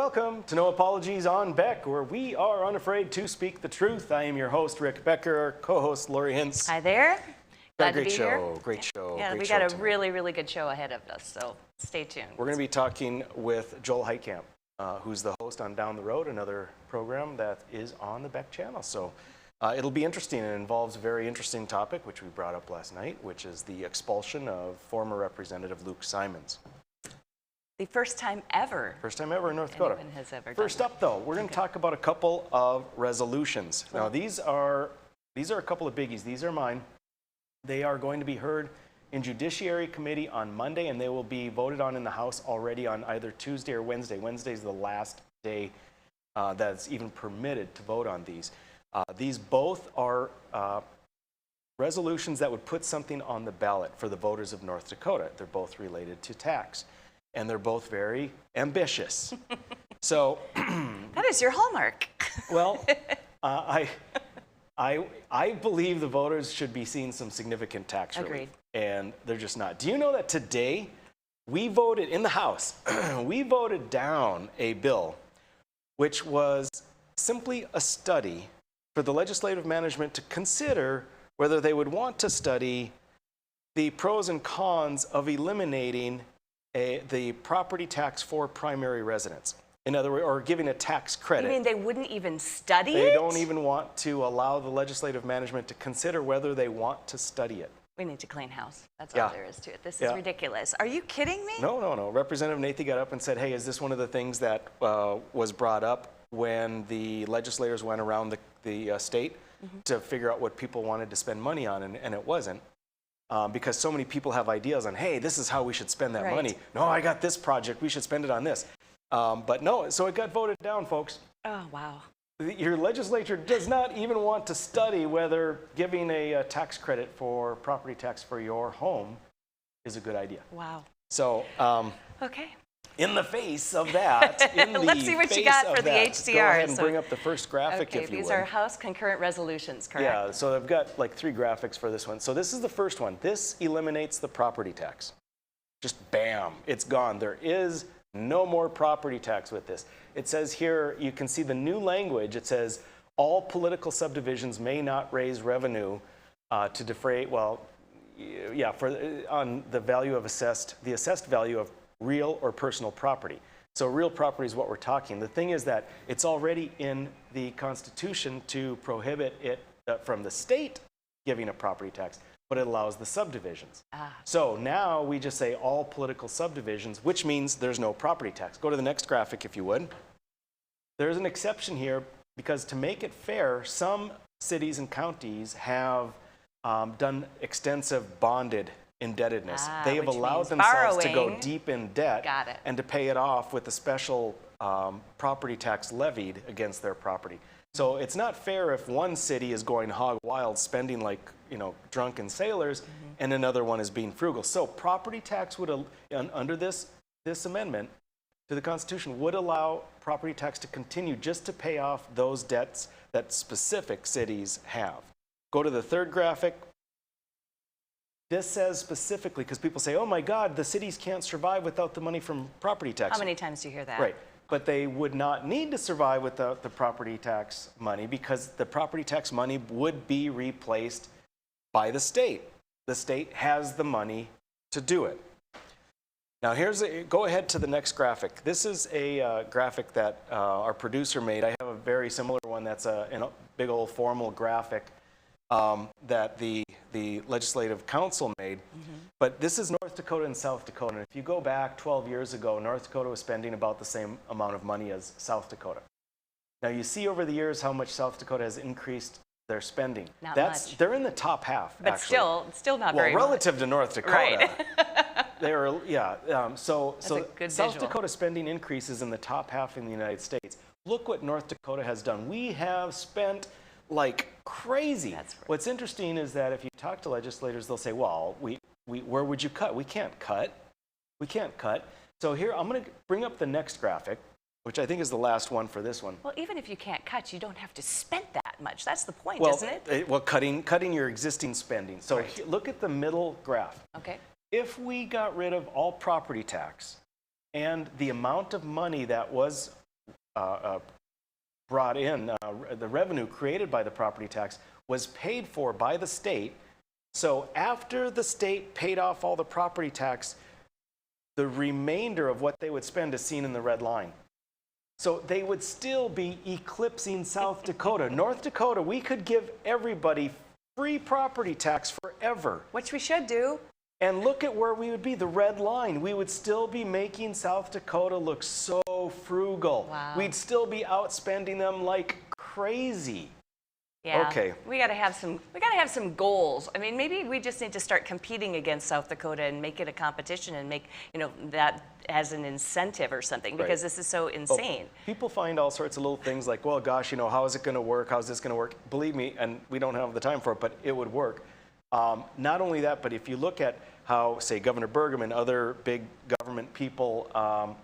Welcome to No Apologies on Beck, where we are unafraid to speak the truth. I am your host, Rick Becker, our co-host, Lori Hintz. Hi there. Glad to be here. Great show. Yeah, we got a really good show ahead of us, so stay tuned. We're going to be talking with Joel Heitkamp, who's the host on Down the Road, another program that is on the Beck channel. So it'll be interesting. It involves a very interesting topic, which we brought up last night, which is the expulsion of former Representative Luke Simons. The first time ever. First time ever in North Dakota. Anyone has ever First done up, though, we're going to talk about a couple of resolutions. Now, these are a couple of biggies. These are mine. They are going to be heard in Judiciary Committee on Monday, and they will be voted on in the House already on either Tuesday or Wednesday. Wednesday is the last day that's even permitted to vote on these. These both are resolutions that would put something on the ballot for the voters of North Dakota. They're both related to tax. And they're both very ambitious. So that is your hallmark. Well, I believe the voters should be seeing some significant tax relief. Agreed. And they're just not. Do you know that today we voted in the House, we voted down a bill which was simply a study for the legislative management to consider whether they would want to study the pros and cons of eliminating the property tax for primary residents. In other words, or giving a tax credit. You mean they wouldn't even study it? They don't even want to allow the legislative management to consider whether they want to study it. We need to clean house. That's all there is to it. This is ridiculous. Are you kidding me? No. Representative Nathy got up and said, hey, is this one of the things that was brought up when the legislators went around the state to figure out what people wanted to spend money on, and it wasn't. Because so many people have ideas on, hey, this is how we should spend that money. No, I got this project. We should spend it on this. But no, so it got voted down, folks. Oh, wow. Your legislature does not even want to study whether giving a tax credit for property tax for your home is a good idea. Wow. So, okay. In the face of that, let's see what you got for the HCR. Go ahead and bring up the first graphic, if you would. These are House concurrent resolutions, correct? Yeah, so I've got like 3 graphics for this one. So this is the first one. This eliminates the property tax. Just bam, it's gone. There is no more property tax with this. It says here, you can see the new language. It says, all political subdivisions may not raise revenue to defray, on the value of the assessed value of real or personal property. So real property is what we're talking. The thing is that it's already in the Constitution to prohibit it from the state giving a property tax, but it allows the subdivisions. So now we just say all political subdivisions, which means there's no property tax. Go to the next graphic, if you would. There's an exception here because to make it fair, some cities and counties have done extensive bonded indebtedness. They have allowed themselves to go deep in debt and to pay it off with a special property tax levied against their property. So it's not fair if one city is going hog wild, spending like drunken sailors, and another one is being frugal. So property tax would, under this amendment to the Constitution, would allow property tax to continue just to pay off those debts that specific cities have. Go to the third graphic. This says specifically, because people say, oh my God, the cities can't survive without the money from property tax. How many times do you hear that? Right. But they would not need to survive without the property tax money because the property tax money would be replaced by the state. The state has the money to do it. Now go ahead to the next graphic. This is a graphic that our producer made. I have a very similar one that's a big old formal graphic that the Legislative Council made. But this is North Dakota and South Dakota. And if you go back 12 years ago, North Dakota was spending about the same amount of money as South Dakota. Now you see over the years how much South Dakota has increased their spending. Not much. They're in the top half, but actually. still not very much. Relative to North Dakota. Right. So South visual. Dakota spending increases in the top half in the United States. Look what North Dakota has done. We have spent like crazy. That's right. What's interesting is that if you talk to legislators, they'll say, well, where would you cut? We can't cut. So here, I'm going to bring up the next graphic, which I think is the last one for this one. Well, even if you can't cut, you don't have to spend that much. That's the point, well, isn't it? Well, cutting your existing spending. So look at the middle graph. Okay. If we got rid of all property tax and the amount of money that was brought in, the revenue created by the property tax was paid for by the state. So after the state paid off all the property tax, the remainder of what they would spend is seen in the red line. So they would still be eclipsing South Dakota. North Dakota, we could give everybody free property tax forever. Which we should do. And look at where we would be, the red line. We would still be making South Dakota look so frugal. Wow. We'd still be outspending them like crazy. Yeah. Okay. We got to have some goals. I mean, maybe we just need to start competing against South Dakota and make it a competition and make, that as an incentive or something, because this is so insane. Well, people find all sorts of little things like, well, gosh, how is it going to work? How's this going to work? Believe me, and we don't have the time for it, but it would work. Not only that, but if you look at how, say, Governor Burgum and other big government people,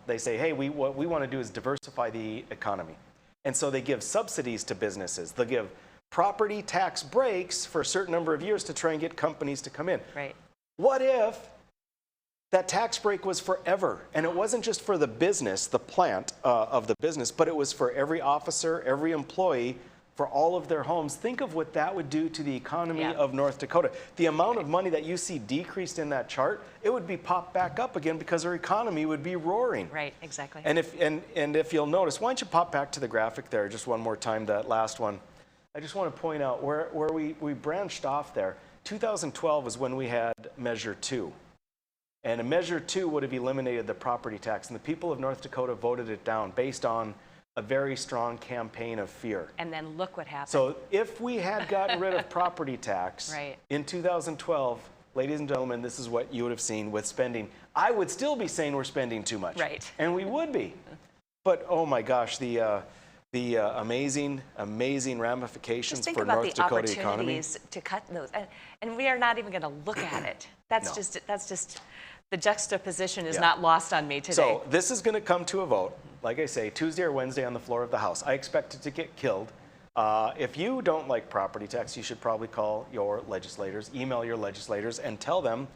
they say, hey, what we want to do is diversify the economy. And so they give subsidies to businesses. They'll give property tax breaks for a certain number of years to try and get companies to come in. Right. What if that tax break was forever? And it wasn't just for the business, the plant of the business, but it was for every officer, every employee, for all of their homes. Think of what that would do to the economy of North Dakota. The amount of money that you see decreased in that chart, it would be popped back up again because our economy would be roaring. Right, exactly. And if you'll notice, why don't you pop back to the graphic there just one more time, that last one. I just want to point out where we branched off there. 2012 was when we had Measure 2. And a Measure 2 would have eliminated the property tax. And the people of North Dakota voted it down based on a very strong campaign of fear. And then look what happened. So if we had gotten rid of property tax in 2012, ladies and gentlemen, this is what you would have seen with spending. I would still be saying we're spending too much. Right. And we would be. But oh my gosh, the amazing ramifications for North Dakota economy. Just think about the opportunities to cut those, and we are not even going to look at it. That's just the juxtaposition is not lost on me today. So this is going to come to a vote, like I say, Tuesday or Wednesday on the floor of the House. I expect it to get killed. If you don't like property tax, you should probably call your legislators, email your legislators, and tell them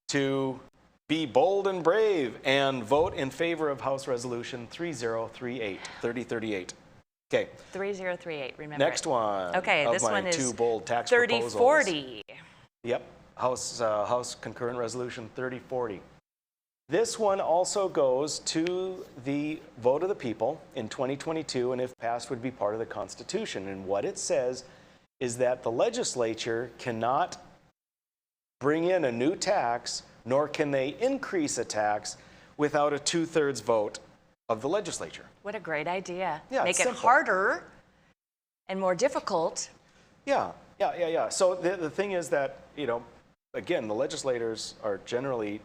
to be bold and brave and vote in favor of House Resolution 3038. Okay. 3038, remember. Next one. Okay, of this my one is two bold tax proposals. 3040. Yep, House Concurrent Resolution 3040. This one also goes to the vote of the people in 2022, and if passed would be part of the Constitution. And what it says is that the legislature cannot bring in a new tax, nor can they increase a tax without a 2/3 vote of the legislature. What a great idea. Yeah, Make it simple. harder and more difficult. Yeah. So the thing is that, again, the legislators are generally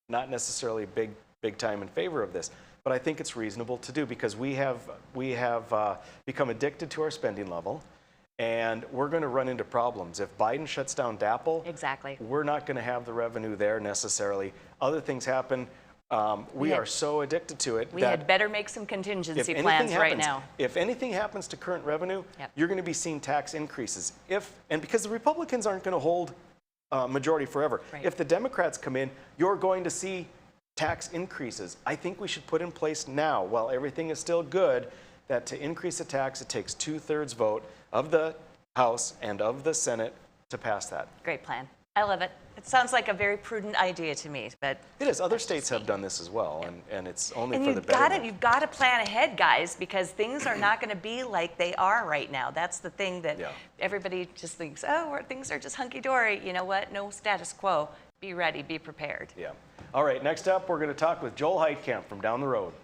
not necessarily big time in favor of this, but I think it's reasonable to do because we have become addicted to our spending level, and we're going to run into problems. If Biden shuts down DAPL, Exactly. we're not going to have the revenue there necessarily. Other things happen. We are so addicted to it We that had better make some contingency if plans anything right happens, now. If anything happens to current revenue, Yep. you're going to be seeing tax increases. And because the Republicans aren't going to hold majority forever. Right. If the Democrats come in, you're going to see tax increases. I think we should put in place now, while everything is still good, that to increase a tax, it takes 2/3 vote of the House and of the Senate to pass that. Great plan. I love it. It sounds like a very prudent idea to me, but It is. Other states have done this as well, and it's only and for the you've got to plan ahead, guys, because things are not going to be like they are right now. That's the thing that everybody just thinks, things are just hunky-dory. You know what? No status quo. Be ready. Be prepared. Yeah. All right, next up, we're going to talk with Joel Heitkamp from down the road.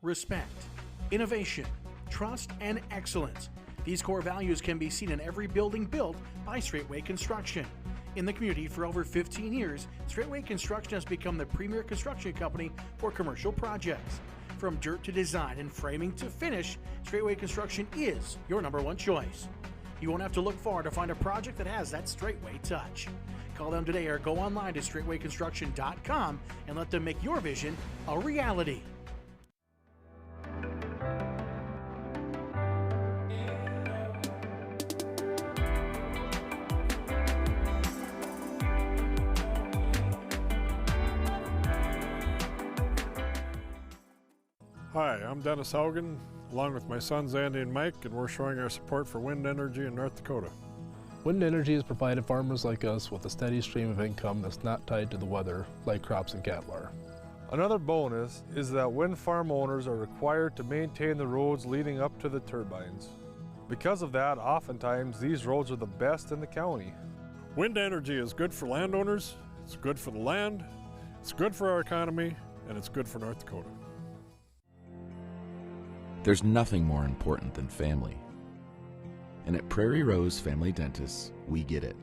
Respect, innovation, trust, and excellence. These core values can be seen in every building built by Straightway Construction. In the community for over 15 years, Straightway Construction has become the premier construction company for commercial projects. From dirt to design and framing to finish, Straightway Construction is your #1 choice. You won't have to look far to find a project that has that Straightway touch. Call them today or go online to straightwayconstruction.com and let them make your vision a reality. Hi, I'm Dennis Haugen, along with my sons Andy and Mike, and we're showing our support for wind energy in North Dakota. Wind energy has provided farmers like us with a steady stream of income that's not tied to the weather like crops and cattle are. Another bonus is that wind farm owners are required to maintain the roads leading up to the turbines. Because of that, oftentimes these roads are the best in the county. Wind energy is good for landowners, it's good for the land, it's good for our economy, and it's good for North Dakota. There's nothing more important than family. And at Prairie Rose Family Dentists, we get it.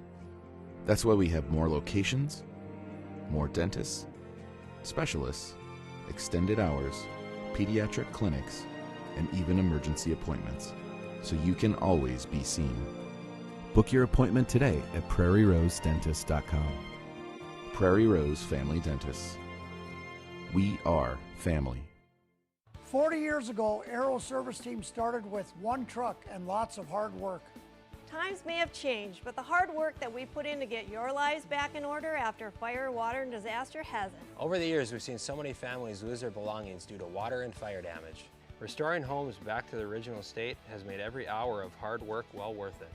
That's why we have more locations, more dentists, specialists, extended hours, pediatric clinics, and even emergency appointments, so you can always be seen. Book your appointment today at prairierosedentist.com. Prairie Rose Family Dentists. We are family. 40 years ago, Aero Service Team started with one truck and lots of hard work. Times may have changed, but the hard work that we put in to get your lives back in order after fire, water, and disaster hasn't. Over the years, we've seen so many families lose their belongings due to water and fire damage. Restoring homes back to the original state has made every hour of hard work well worth it.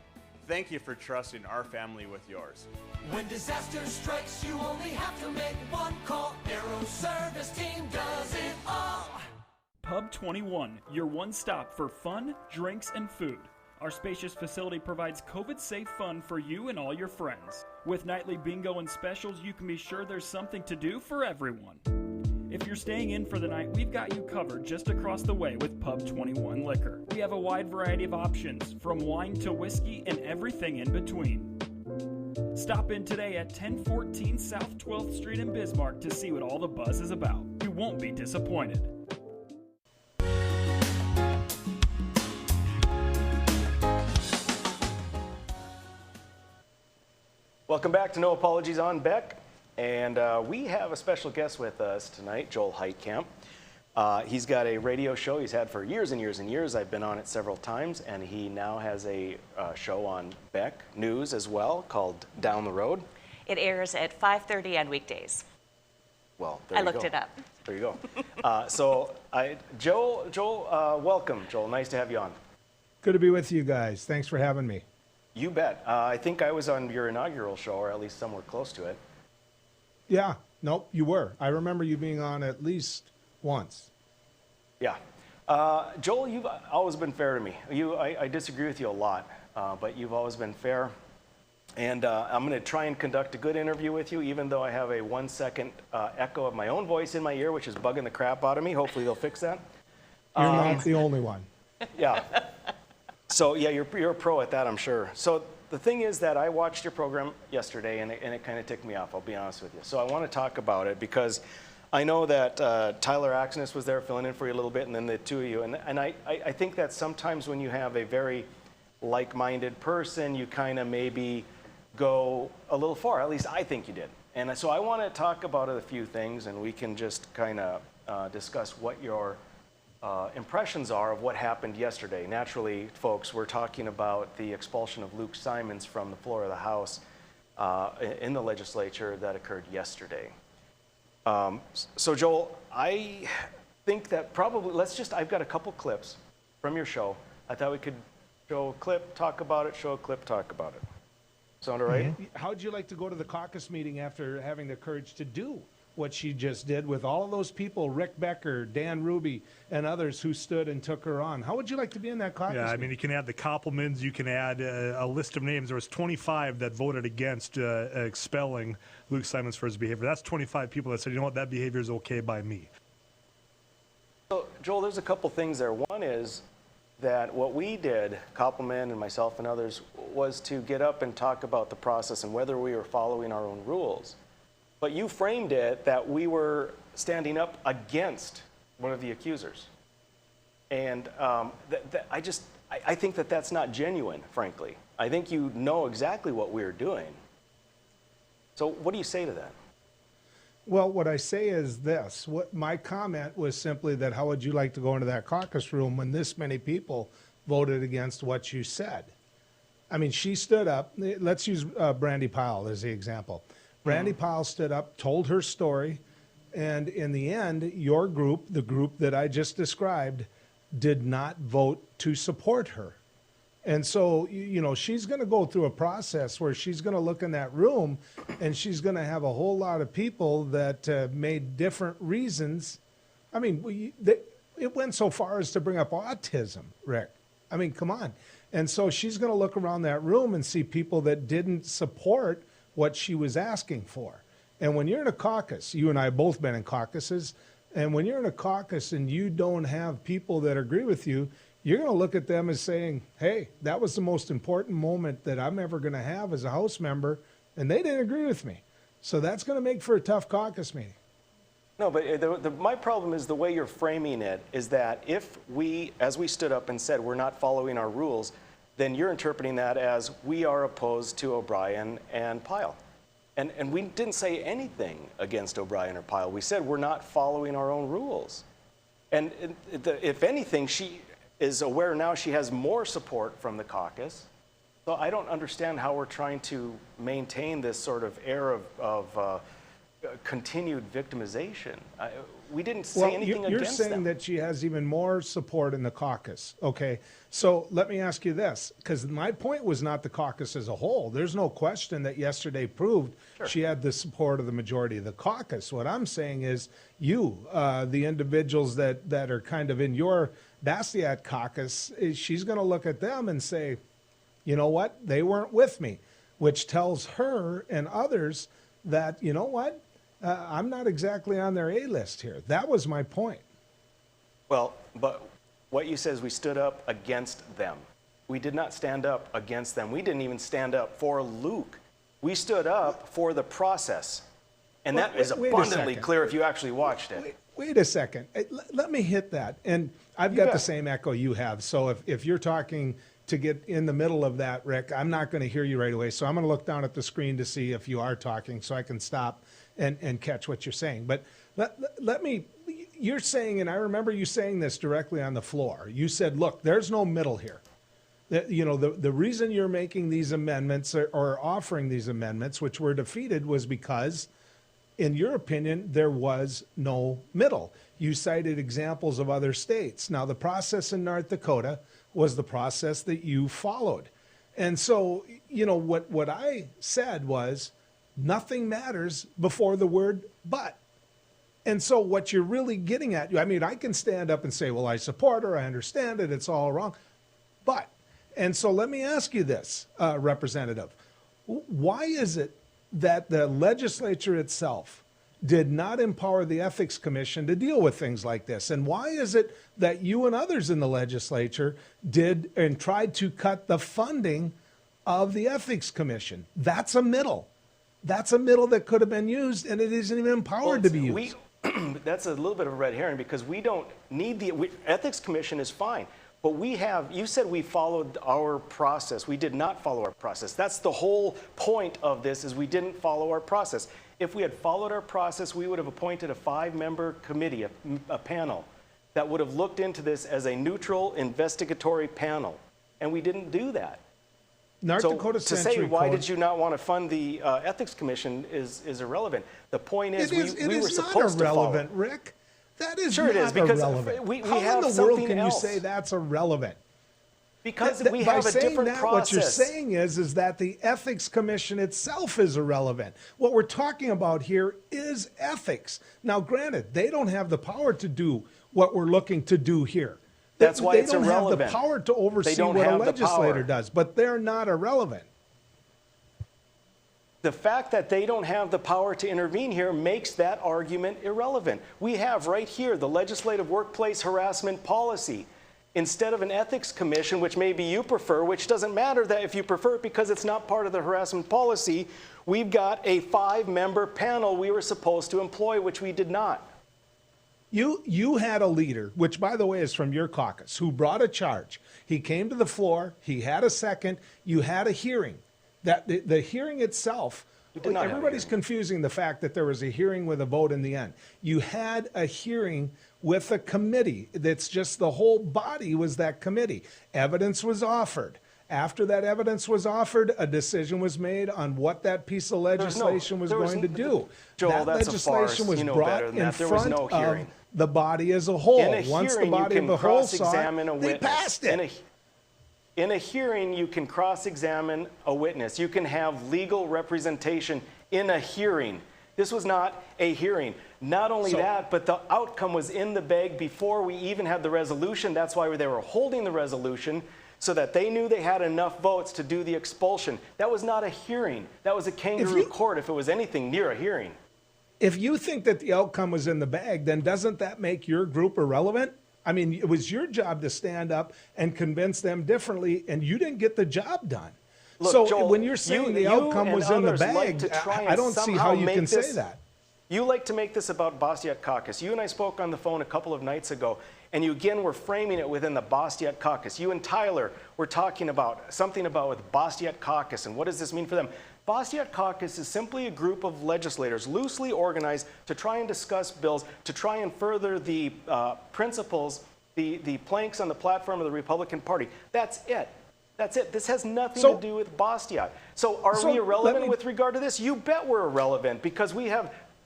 Thank you for trusting our family with yours. When disaster strikes, you only have to make one call. Aero Service Team does it all. Pub 21, your one stop for fun, drinks, and food. Our spacious facility provides COVID-safe fun for you and all your friends. With nightly bingo and specials, you can be sure there's something to do for everyone. If you're staying in for the night, we've got you covered just across the way with Pub 21 Liquor. We have a wide variety of options, from wine to whiskey and everything in between. Stop in today at 1014 South 12th Street in Bismarck to see what all the buzz is about. You won't be disappointed. Welcome back to No Apologies on Beck, and we have a special guest with us tonight, Joel Heitkamp. He's got a radio show he's had for years and years and years. I've been on it several times, and he now has a show on Beck News as well called Down the Road. It airs at 5:30 on weekdays. Well, there I you looked go. it up. There you go. Joel, welcome. Joel, nice to have you on. Good to be with you guys. Thanks for having me. You bet. I think I was on your inaugural show, or at least somewhere close to it. Yeah, nope, you were. I remember you being on at least once. Yeah. Joel, you've always been fair to me. I disagree with you a lot, but you've always been fair. And I'm going to try and conduct a good interview with you, even though I have a 1-second echo of my own voice in my ear, which is bugging the crap out of me. Hopefully they'll fix that. You're not the only one. Yeah. So yeah, you're a pro at that, I'm sure. So the thing is that I watched your program yesterday, and it kind of ticked me off, I'll be honest with you. So I want to talk about it because I know that Tyler Axness was there filling in for you a little bit, and then the two of you. And I think that sometimes when you have a very like-minded person, you kind of maybe go a little far. At least I think you did. And so I want to talk about a few things, and we can just kind of discuss what your impressions are of what happened yesterday. Naturally, folks, we're talking about the expulsion of Luke Simons from the floor of the House in the legislature that occurred yesterday. So Joel, I think that probably, I've got a couple clips from your show. I thought we could show a clip, talk about it, show a clip, talk about it. Sound all right? How'd you like to go to the caucus meeting after having the courage to do what she just did with all of those people, Rick Becker, Dan Ruby, and others who stood and took her on? How would you like to be in that caucus? Yeah, I mean, you can add the compliments, you can add a list of names. There was 25 that voted against expelling Luke Simons for his behavior. That's 25 people that said, you know what, that behavior is okay by me. So, Joel, there's a couple things there. One is, that what we did, Koppelman and myself and others, was to get up and talk about the process and whether we were following our own rules. But you framed it that we were standing up against one of the accusers. And I think that that's not genuine, frankly. I think you know exactly what we're doing. So what do you say to that? Well, what I say is this. My comment was simply that how would you like to go into that caucus room when this many people voted against what you said? I mean, she stood up. Let's use Brandy Powell as the example. Brandy Powell stood up, told her story, and in the end, your group, the group that I just described, did not vote to support her. And so, you know, she's going to go through a process where she's going to look in that room and she's going to have a whole lot of people that made different reasons. I mean, it went so far as to bring up autism, Rick. I mean, come on. And so she's going to look around that room and see people that didn't support what she was asking for. And when you're in a caucus, you and I have both been in caucuses, and when you're in a caucus and you don't have people that agree with you, you're going to look at them as saying, hey, that was the most important moment that I'm ever going to have as a House member, and they didn't agree with me. So that's going to make for a tough caucus meeting. No, but my problem is the way you're framing it is that if we, as we stood up and said we're not following our rules, then you're interpreting that as we are opposed to O'Brien and Pyle. And we didn't say anything against O'Brien or Pyle. We said we're not following our own rules. And if anything, she is aware now she has more support from the caucus. So I don't understand how we're trying to maintain this sort of air of continued victimization. We didn't say anything against them. You're saying that she has even more support in the caucus. Okay, so let me ask you this, because my point was not the caucus as a whole. There's no question that yesterday proved she had the support of the majority of the caucus. What I'm saying is you, the individuals that are kind of in your Bastiat caucus, she's going to look at them and say, you know what, they weren't with me, which tells her and others that, you know what, I'm not exactly on their A-list here. That was my point. Well, but what you said is we stood up against them. We did not stand up against them. We didn't even stand up for Luke. We stood up for the process. And that is abundantly clear if you actually watched it. Wait a second. Let me hit that. And I've got the same echo you have. So if you're talking to get in the middle of that, Rick, I'm not going to hear you right away. So I'm going to look down at the screen to see if you are talking so I can stop and catch what you're saying. But let me, you're saying, and I remember you saying this directly on the floor. You said, look, there's no middle here. You know, the reason you're making these amendments or offering these amendments, which were defeated, was because, in your opinion, there was no middle. You cited examples of other states. Now, the process in North Dakota was the process that you followed. And so, you know, what I said was nothing matters before the word but. And so what you're really getting at, I mean, I can stand up and say, well, I support her, I understand it, it's all wrong. But, and so let me ask you this, Representative, why is it that the legislature itself did not empower the Ethics Commission to deal with things like this? And why is it that you and others in the legislature did and tried to cut the funding of the Ethics Commission? That's a middle. That's a middle that could have been used, and it isn't even empowered to be used. That's a little bit of a red herring because we don't need the Ethics Commission is fine. But we have, you said we followed our process. We did not follow our process. That's the whole point of this is we didn't follow our process. If we had followed our process, we would have appointed a 5-member committee, a panel, that would have looked into this as a neutral investigatory panel. And we didn't do that. North Dakota to say why did you not want to fund the Ethics Commission is irrelevant. The point is we were supposed to follow. It is not irrelevant, Rick. That is sure not it is, because irrelevant. we How have in the something world can else. you say that's irrelevant? Because we have a different process. What you're saying is that the Ethics Commission itself is irrelevant. What we're talking about here is ethics. Now, granted, they don't have the power to do what we're looking to do here. That's why it's irrelevant. They don't have the power to oversee what a legislator does, but they're not irrelevant. The fact that they don't have the power to intervene here makes that argument irrelevant. We have right here the legislative workplace harassment policy. instead of an ethics commission, which maybe you prefer, which doesn't matter that if you prefer it because it's not part of the harassment policy, we've got a 5-member panel we were supposed to employ, which we did not. You had a leader, which by the way is from your caucus, who brought a charge. He came to the floor, he had a second, you had a hearing. That the hearing itself, everybody's confusing the fact that there was a hearing with a vote in the end. You had a hearing with a committee. That's just the whole body was that committee. Evidence was offered. After that evidence was offered, a decision was made on what that piece of legislation was going to do. Joel, that that's legislation a farce. was You know brought better than in that. There was front no hearing. of the body as a whole. Once the body of the whole saw it, they passed it. In a hearing, you can cross-examine a witness. You can have legal representation in a hearing. This was not a hearing. Not only that, but the outcome was in the bag before we even had the resolution. That's why they were holding the resolution, so that they knew they had enough votes to do the expulsion. That was not a hearing. That was a kangaroo court if it was anything near a hearing. If you think that the outcome was in the bag, then doesn't that make your group irrelevant? I mean, it was your job to stand up and convince them differently, and you didn't get the job done. Look, so Joel, when you're saying the outcome was in the bag, I don't see how you can say that. You like to make this about Bastiat Caucus. You and I spoke on the phone a couple of nights ago, and you again were framing it within the Bastiat Caucus. You and Tyler were talking about something about with Bastiat Caucus, and what does this mean for them? Bastiat Caucus is simply a group of legislators loosely organized to try and discuss bills, to try and further the principles, the planks on the platform of the Republican Party. That's it. That's it. This has nothing to do with Bastiat. So are we irrelevant with regard to this? You bet we're irrelevant, because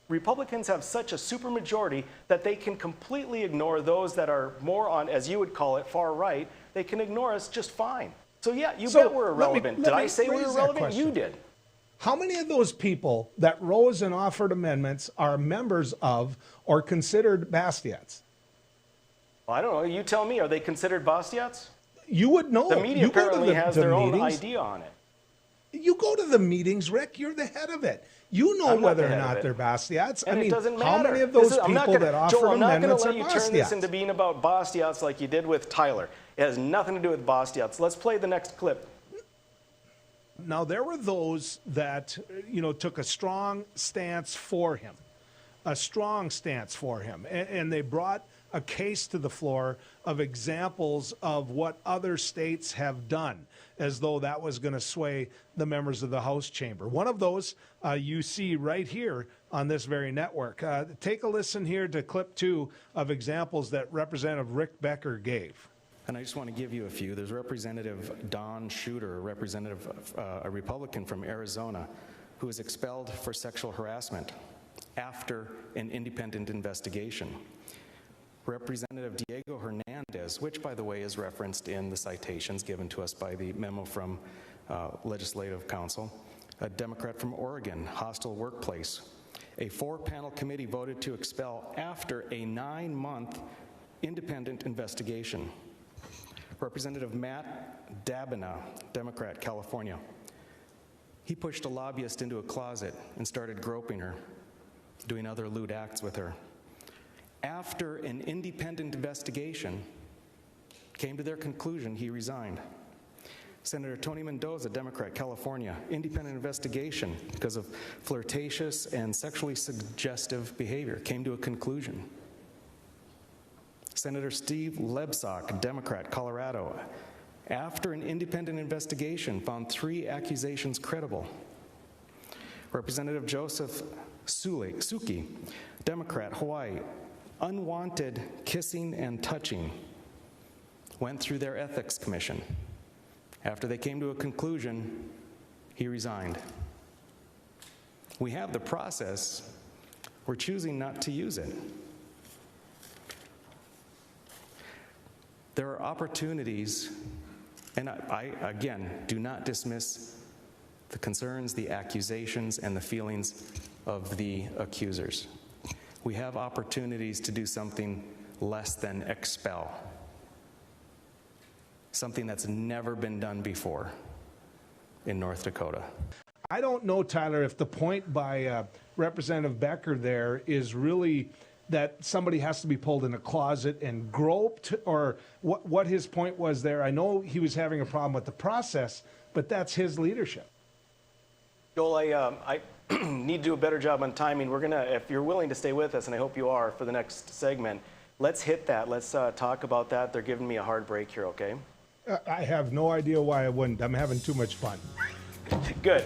Republicans have such a supermajority that they can completely ignore those that are more on, as you would call it, far right. They can ignore us just fine. So yeah, you bet we're irrelevant. Did I say we're irrelevant? You did. How many of those people that rose and offered amendments are members of or considered Bastiats? Well, I don't know. You tell me. Are they considered Bastiats? You would know. The media apparently has their own idea on it. You go to the meetings, Rick. You're the head of it. You know whether or not they're Bastiats. And I mean, it doesn't how matter. many of those people that offer Joel, amendments are I'm not going to let you turn this Bastiats? into being about Bastiats like you did with Tyler. It has nothing to do with Bastiats. Let's play the next clip. Now, there were those that, took a strong stance for him, and they brought a case to the floor of examples of what other states have done, as though that was going to sway the members of the House chamber. One of those you see right here on this very network. Take a listen here to clip 2 of examples that Representative Rick Becker gave. And I just want to give you a few. There's Representative Don Shooter, a Republican from Arizona, who was expelled for sexual harassment after an independent investigation. Representative Diego Hernandez, which, by the way, is referenced in the citations given to us by the memo from Legislative Council. A Democrat from Oregon, hostile workplace. A 4-panel committee voted to expel after a 9-month independent investigation. Representative Matt Dabina, Democrat, California. He pushed a lobbyist into a closet and started groping her, doing other lewd acts with her. After an independent investigation came to their conclusion, he resigned. Senator Tony Mendoza, Democrat, California, independent investigation because of flirtatious and sexually suggestive behavior, came to a conclusion. Senator Steve Lebsock, Democrat, Colorado, after an independent investigation, found 3 accusations credible. Representative Joseph Suki, Democrat, Hawaii, unwanted kissing and touching, went through their ethics commission. After they came to a conclusion, he resigned. We have the process. We're choosing not to use it. There are opportunities, and I again, do not dismiss the concerns, the accusations, and the feelings of the accusers. We have opportunities to do something less than expel, something that's never been done before in North Dakota. I don't know, Tyler, if the point by Representative Becker there is really that somebody has to be pulled in a closet and groped, or what his point was there. I know he was having a problem with the process, but that's his leadership. Joel, I need to do a better job on timing. We're gonna, if you're willing to stay with us, and I hope you are for the next segment, let's hit that. Let's talk about that. They're giving me a hard break here, okay? I have no idea why I wouldn't. I'm having too much fun. Good.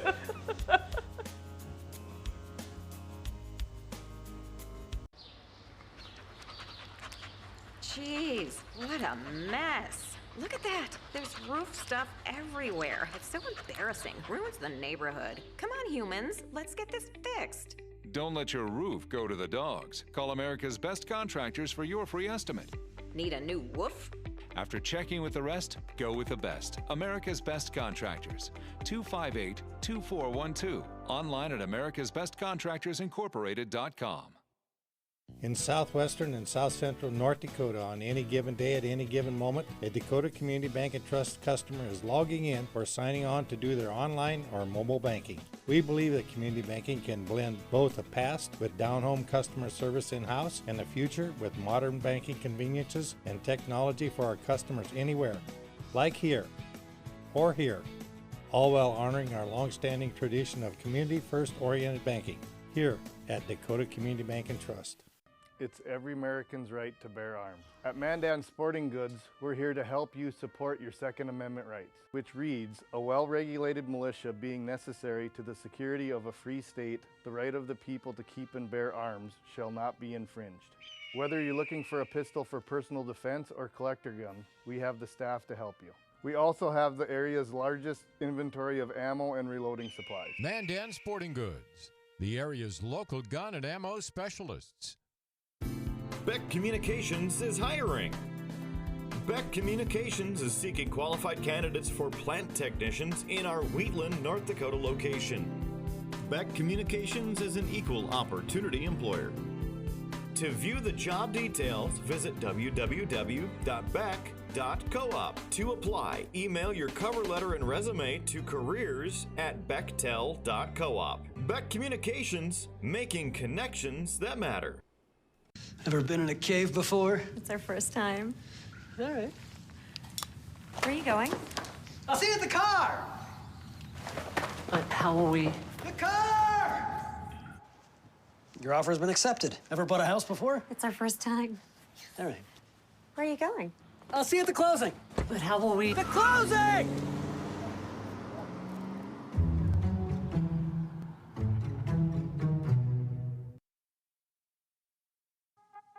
Jeez, what a mess. Look at that. There's roof stuff everywhere. It's so embarrassing. Ruins the neighborhood. Come on, humans. Let's get this fixed. Don't let your roof go to the dogs. Call America's Best Contractors for your free estimate. Need a new woof? After checking with the rest, go with the best. America's Best Contractors. 258-2412. Online at americasbestcontractorsincorporated.com. In southwestern and south central North Dakota, on any given day at any given moment, a Dakota Community Bank and Trust customer is logging in or signing on to do their online or mobile banking. We believe that community banking can blend both the past with down-home customer service in-house and the future with modern banking conveniences and technology for our customers anywhere, like here or here, all while honoring our long-standing tradition of community-first oriented banking here at Dakota Community Bank and Trust. It's every American's right to bear arms. At Mandan Sporting Goods, we're here to help you support your Second Amendment rights, which reads, a well-regulated militia being necessary to the security of a free state, the right of the people to keep and bear arms shall not be infringed. Whether you're looking for a pistol for personal defense or collector gun, we have the staff to help you. We also have the area's largest inventory of ammo and reloading supplies. Mandan Sporting Goods, the area's local gun and ammo specialists. Beck Communications is hiring. Beck Communications is seeking qualified candidates for plant technicians in our Wheatland, North Dakota location. Beck Communications is an equal opportunity employer. To view the job details, visit www.beck.coop. To apply, email your cover letter and resume to careers@bechtel.coop. Beck Communications, making connections that matter. Ever been in a cave before? It's our first time. All right. Where are you going? I'll see you at the car! How will we? The car! Your offer has been accepted. Ever bought a house before? It's our first time. All right. Where are you going? I'll see you at the closing. But how will we? The closing!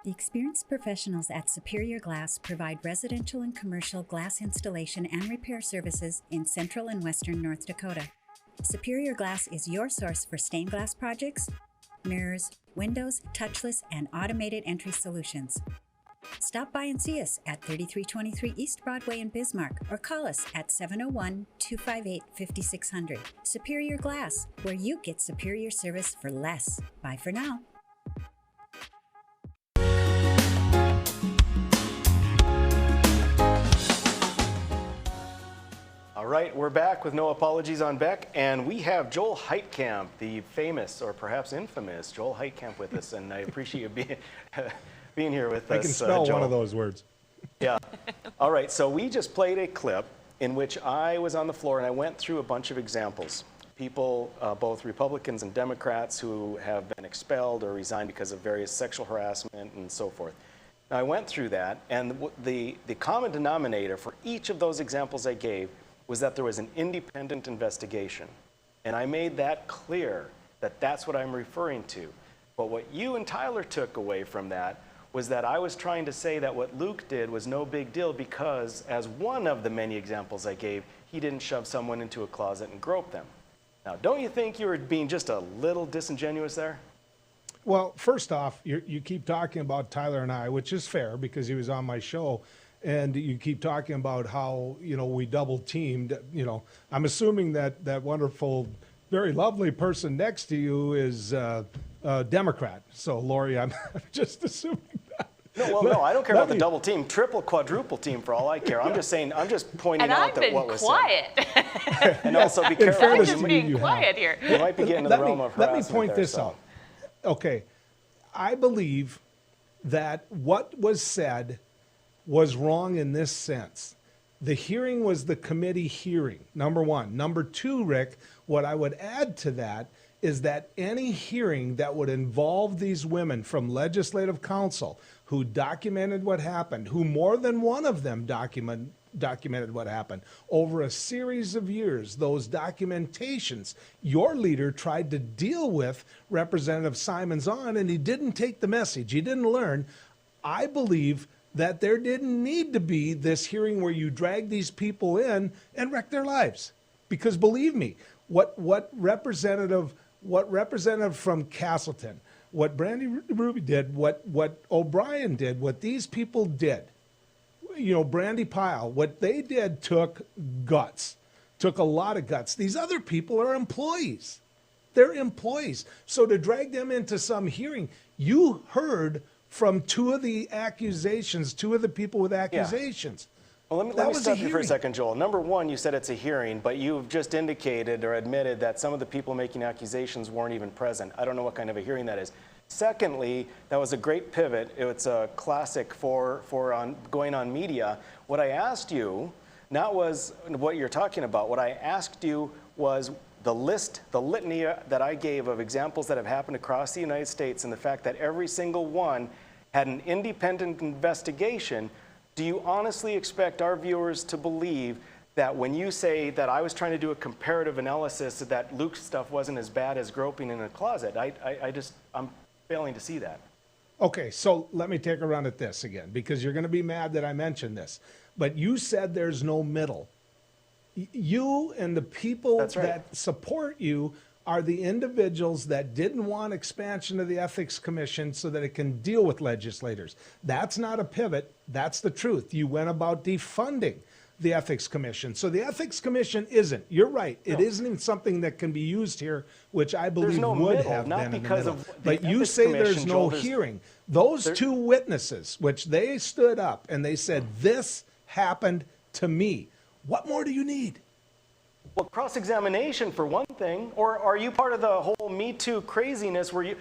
The experienced professionals at Superior Glass provide residential and commercial glass installation and repair services in central and western North Dakota. Superior Glass is your source for stained glass projects, mirrors, windows, touchless, and automated entry solutions. Stop by and see us at 3323 East Broadway in Bismarck or call us at 701-258-5600. Superior Glass, where you get superior service for less. Bye for now. All right, we're back with no apologies on Beck, and we have Joel Heitkamp, the famous or perhaps infamous Joel Heitkamp with us, and I appreciate you being here with us. I can spell Joel. one of those words. Yeah. All right, so we just played a clip in which I was on the floor and I went through a bunch of examples. People, both Republicans and Democrats, who have been expelled or resigned because of various sexual harassment and so forth. Now, I went through that, and the common denominator for each of those examples I gave was that there was an independent investigation. And I made that clear that that's what I'm referring to. But what you and Tyler took away from that was that I was trying to say that what Luke did was no big deal because, as one of the many examples I gave, he didn't shove someone into a closet and grope them. Now, don't you think you were being just a little disingenuous there? Well, first off, you keep talking about Tyler and I, which is fair because he was on my show. And you keep talking about how, we double teamed. I'm assuming that that wonderful, very lovely person next to you is a Democrat. So, Lori, I'm just assuming that. No, I don't care about the double team, triple, quadruple team for all I care. I'm just saying, I'm just pointing out that what was quiet. said. And also be careful. I'm just being quiet here. You might be getting to the realm of harassment. Let me point this out. Okay, I believe that what was said was wrong in this sense. The hearing was the committee hearing, number one. Number two, Rick, what I would add to that is that any hearing that would involve these women from legislative council who documented what happened, who more than one of them documented what happened over a series of years, those documentations, your leader tried to deal with Representative Simons on, and he didn't take the message. He didn't learn. I believe that there didn't need to be this hearing where you drag these people in and wreck their lives. Because believe me, what Representative from Castleton, what Brandy Ruby did, what O'Brien did, what these people did, Brandy Pyle, what they did took guts, took a lot of guts. These other people are employees. They're employees. So to drag them into some hearing, you heard from two of the people with accusations. Well, let me stop you for a second, Joel. Number one, you said it's a hearing, but you've just indicated or admitted that some of the people making accusations weren't even present. I don't know what kind of a hearing that is. Secondly, that was a great pivot. It's a classic for going on media. What I asked you, not was what you're talking about. What I asked you was the litany that I gave of examples that have happened across the United States and the fact that every single one had an independent investigation. Do you honestly expect our viewers to believe that when you say that I was trying to do a comparative analysis that Luke's stuff wasn't as bad as groping in a closet? I'm failing to see that. Okay, so let me take a run at this again, because you're going to be mad that I mentioned this. But you said there's no middle. You and the people that support you are the individuals that didn't want expansion of the Ethics Commission so that it can deal with legislators. That's not a pivot. That's the truth. You went about defunding the Ethics Commission. So the Ethics Commission isn't. You're right. It isn't something that can be used here, which I believe would have been in the middle. But you say there's no hearing. Those two witnesses, which they stood up and they said, this happened to me. What more do you need? Well, cross-examination for one thing, or are you part of the whole Me Too craziness where you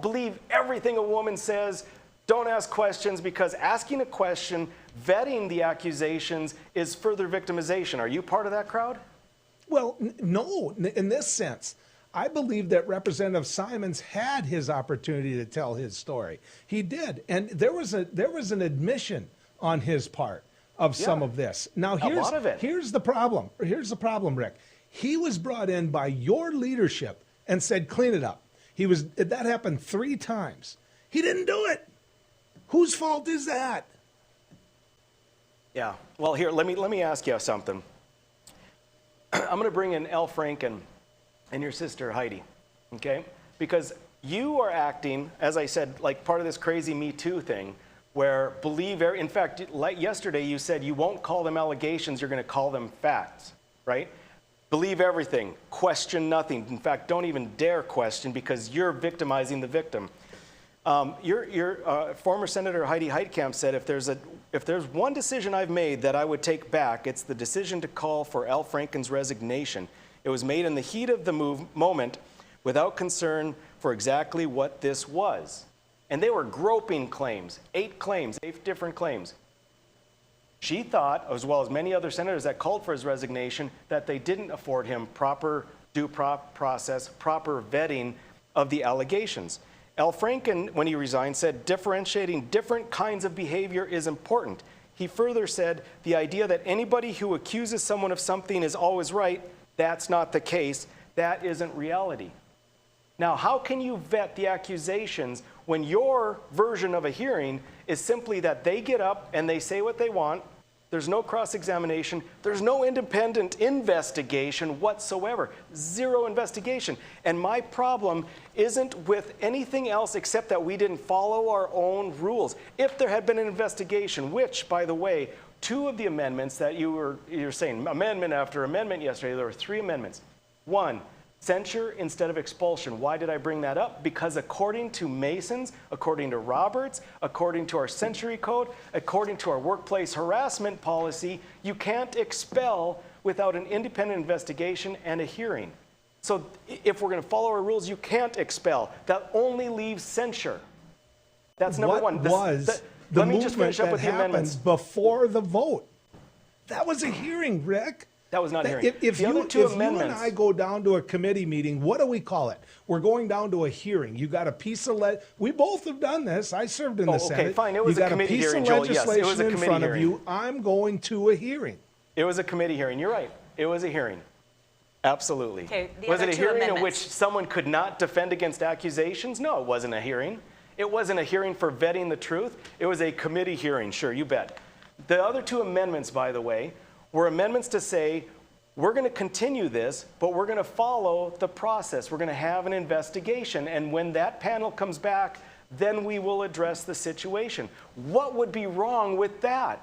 believe everything a woman says, don't ask questions, because asking a question, vetting the accusations is further victimization? Are you part of that crowd? Well, no, in this sense. I believe that Representative Simons had his opportunity to tell his story. He did, and there was an admission on his part of some of this. Now, here's the problem. Here's the problem, Rick. He was brought in by your leadership and said, clean it up. That happened 3 times. He didn't do it. Whose fault is that? Yeah. Well, here, let me ask you something. I'm going to bring in Al Franken and your sister Heidi, okay? Because you are acting, as I said, like part of this crazy Me Too thing, where in fact, like yesterday you said you won't call them allegations, you're going to call them facts, right? Believe everything, question nothing. In fact, don't even dare question, because you're victimizing the victim. Your former Senator Heidi Heitkamp said, if there's one decision I've made that I would take back, it's the decision to call for Al Franken's resignation. It was made in the heat of the moment without concern for exactly what this was. And they were groping claims, 8 different claims. She thought, as well as many other senators that called for his resignation, that they didn't afford him proper due process, proper vetting of the allegations. Al Franken, when he resigned, said differentiating different kinds of behavior is important. He further said the idea that anybody who accuses someone of something is always right, that's not the case. That isn't reality. Now, how can you vet the accusations when your version of a hearing is simply that they get up and they say what they want, there's no cross-examination, there's no independent investigation whatsoever, 0 investigation. And my problem isn't with anything else except that we didn't follow our own rules. If there had been an investigation, which, by the way, 2 of the amendments that you're saying, amendment after amendment yesterday, there were 3 amendments. 1, censure instead of expulsion. Why did I bring that up? Because according to Masons, according to Roberts, according to our Century Code, according to our workplace harassment policy, you can't expel without an independent investigation and a hearing. So if we're going to follow our rules, you can't expel. That only leaves censure. That's number one. The let me just movement finish up that with the amendments. happened before the vote. That was a hearing, Rick. That was not a hearing. If The you other two and amendments- I go down to a committee meeting, what do we call it? We're going down to a hearing. You got a piece of we both have done this. I served in the Senate. Okay, fine. It was a committee hearing, You got Joel. a piece Yes, of it was a legislation in committee front of hearing. you. I'm going to a hearing. It was a committee hearing. You're right. It was a hearing. Absolutely. Okay, the Was other it a two hearing in amendments. which someone could not defend against accusations? No, it wasn't a hearing. It wasn't a hearing for vetting the truth. It was a committee hearing, sure, you bet. The other two amendments, by the way, were amendments to say, we're going to continue this, but we're going to follow the process. We're going to have an investigation, and when that panel comes back, then we will address the situation. What would be wrong with that?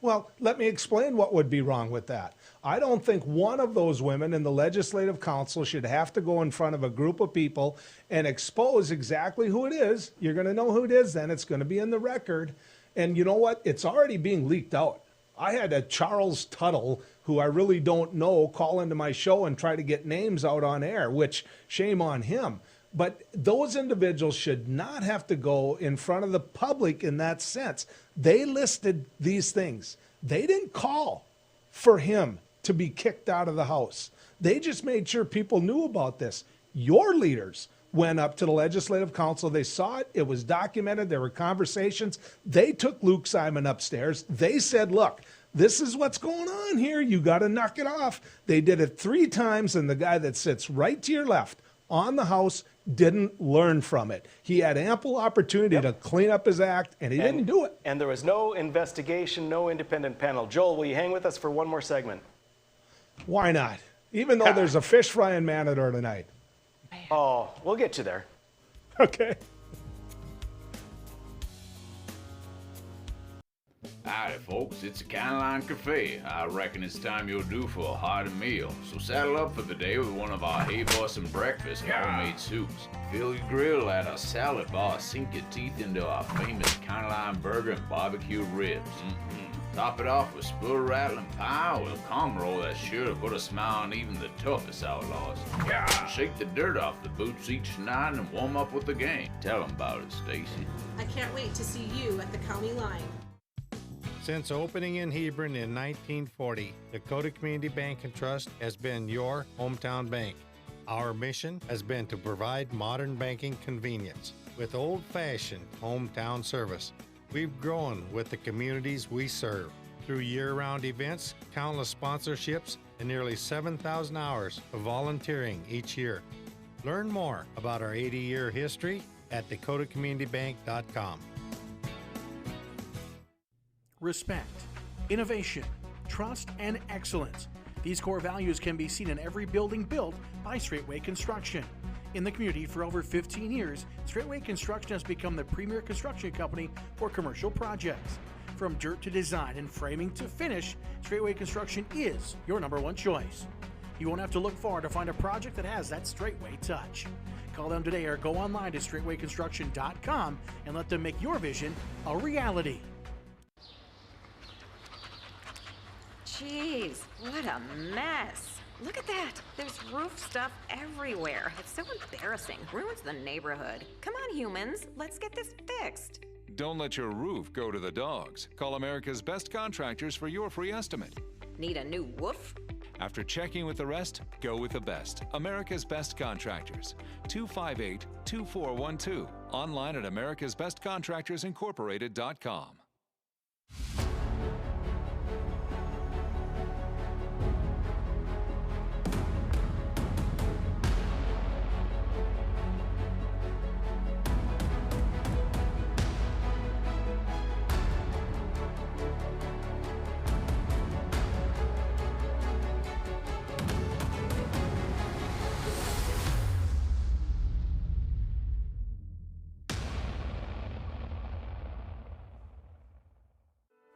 Well, let me explain what would be wrong with that. I don't think one of those women in the Legislative Council should have to go in front of a group of people and expose exactly who it is. You're going to know who it is then. It's going to be in the record. And you know what? It's already being leaked out. I had a Charles Tuttle, who I really don't know, call into my show and try to get names out on air, which shame on him. But those individuals should not have to go in front of the public in that sense. They listed these things. They didn't call for him to be kicked out of the House. They just made sure people knew about this. Your leaders went up to the Legislative Council. They saw it. It was documented. There were conversations. They took Luke Simon upstairs. They said, look, this is what's going on here. You got to knock it off. They did it 3 times, and the guy that sits right to your left on the House didn't learn from it. He had ample opportunity to clean up his act, and he didn't do it. And there was no investigation, no independent panel. Joel, will you hang with us for one more segment? Why not? Even though there's a fish fry in Matador tonight. Oh, we'll get you there. Okay. Howdy, folks. It's a Line Cafe. I reckon it's time you're due for a hearty meal. So saddle up for the day with one of our Hey Bossin' breakfast homemade soups. Fill your grill at a salad bar. Sink your teeth into our famous Line burger and barbecue ribs. Top it off with spoon rattling pie with a comb roll that's sure to put a smile on even the toughest outlaws. Shake the dirt off the boots each night and warm up with the game. Tell them about it, Stacy. I can't wait to see you at the county line. Since opening in Hebron in 1940, Dakota Community Bank and Trust has been your hometown bank. Our mission has been to provide modern banking convenience with old-fashioned hometown service. We've grown with the communities we serve through year-round events, countless sponsorships, and nearly 7,000 hours of volunteering each year. Learn more about our 80-year history at dakotacommunitybank.com. Respect, innovation, trust, and excellence. These core values can be seen in every building built by Straightway Construction. In the community for over 15 years, Straightway Construction has become the premier construction company for commercial projects. From dirt to design and framing to finish, Straightway Construction is your #1 choice. You won't have to look far to find a project that has that Straightway touch. Call them today or go online to straightwayconstruction.com and let them make your vision a reality. Jeez, what a mess. Look at that. There's roof stuff everywhere. It's so embarrassing. Ruins the neighborhood. Come on, humans. Let's get this fixed. Don't let your roof go to the dogs. Call America's Best Contractors for your free estimate. Need a new woof? After checking with the rest, go with the best. America's Best Contractors. 258-2412. Online at americasbestcontractorsincorporated.com.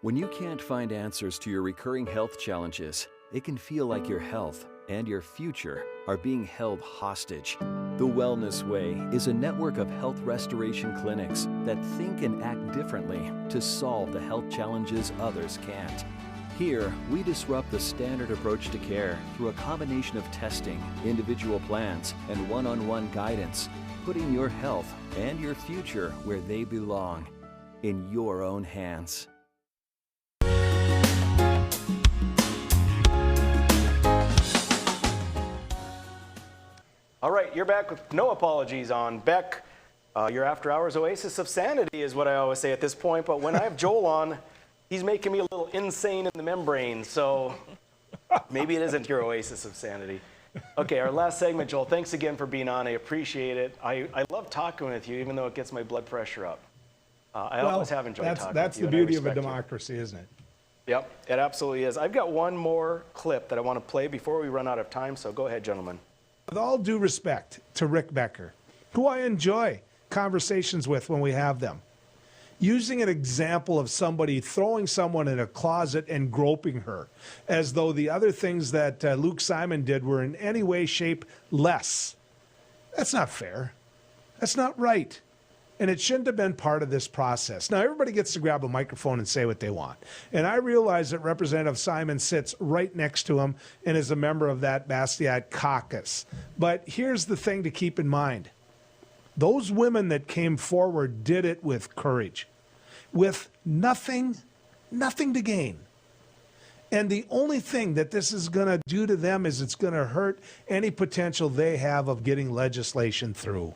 When you can't find answers to your recurring health challenges, it can feel like your health and your future are being held hostage. The Wellness Way is a network of health restoration clinics that think and act differently to solve the health challenges others can't. Here, we disrupt the standard approach to care through a combination of testing, individual plans, and one-on-one guidance, putting your health and your future where they belong, in your own hands. All right, you're back with no apologies on Beck. Your after-hours oasis of sanity is what I always say at this point, but when I have Joel on, he's making me a little insane in the membrane, so maybe it isn't your oasis of sanity. Okay, our last segment, Joel, thanks again for being on. I appreciate it. I love talking with you, even though it gets my blood pressure up. I always have enjoyed talking with you. That's the beauty of a democracy, isn't it? Yep, it absolutely is. I've got one more clip that I want to play before we run out of time, so go ahead, gentlemen. With all due respect to Rick Becker, who I enjoy conversations with when we have them, using an example of somebody throwing someone in a closet and groping her, as though the other things that Luke Simon did were in any way, shape less. That's not fair. That's not right. And it shouldn't have been part of this process. Now, everybody gets to grab a microphone and say what they want. And I realize that Representative Simon sits right next to him and is a member of that Bastiat caucus. But here's the thing to keep in mind. Those women that came forward did it with courage, with nothing to gain. And the only thing that this is going to do to them is it's going to hurt any potential they have of getting legislation through.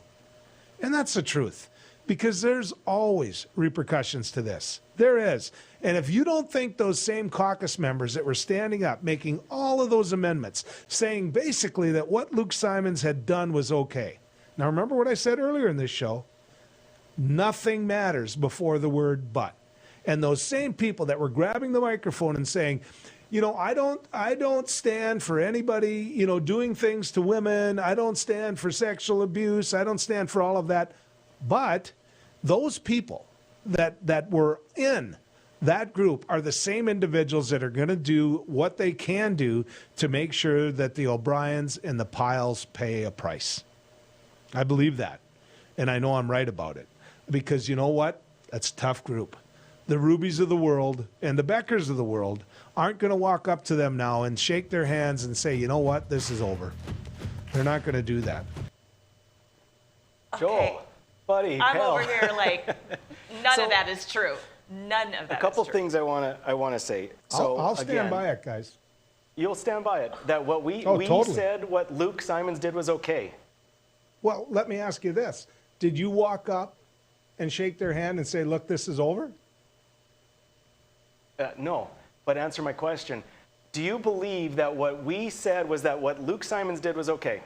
And that's the truth, because there's always repercussions to this. There is. And if you don't think those same caucus members that were standing up, making all of those amendments, saying basically that what Luke Simons had done was okay. Now, remember what I said earlier in this show? Nothing matters before the word but. And those same people that were grabbing the microphone and saying, you know, I don't stand for anybody, you know, doing things to women. I don't stand for sexual abuse. I don't stand for all of that. But those people that were in that group are the same individuals that are going to do what they can do to make sure that the O'Briens and the Piles pay a price. I believe that, and I know I'm right about it, because you know what? That's a tough group. The Rubies of the world and the Beckers of the world aren't going to walk up to them now and shake their hands and say, you know what, this is over. They're not going to do that. Okay. Joel, buddy, I'm pal. over here like, none of that is true. None of that A couple is true. things I want to say. So I'll stand again, by it, guys. You'll stand by it. That what we totally. said, what Luke Simons did was okay. Well, let me ask you this. Did you walk up and shake their hand and say, look, this is over? No, but answer my question. Do you believe that what we said was that what Luke Simons did was okay?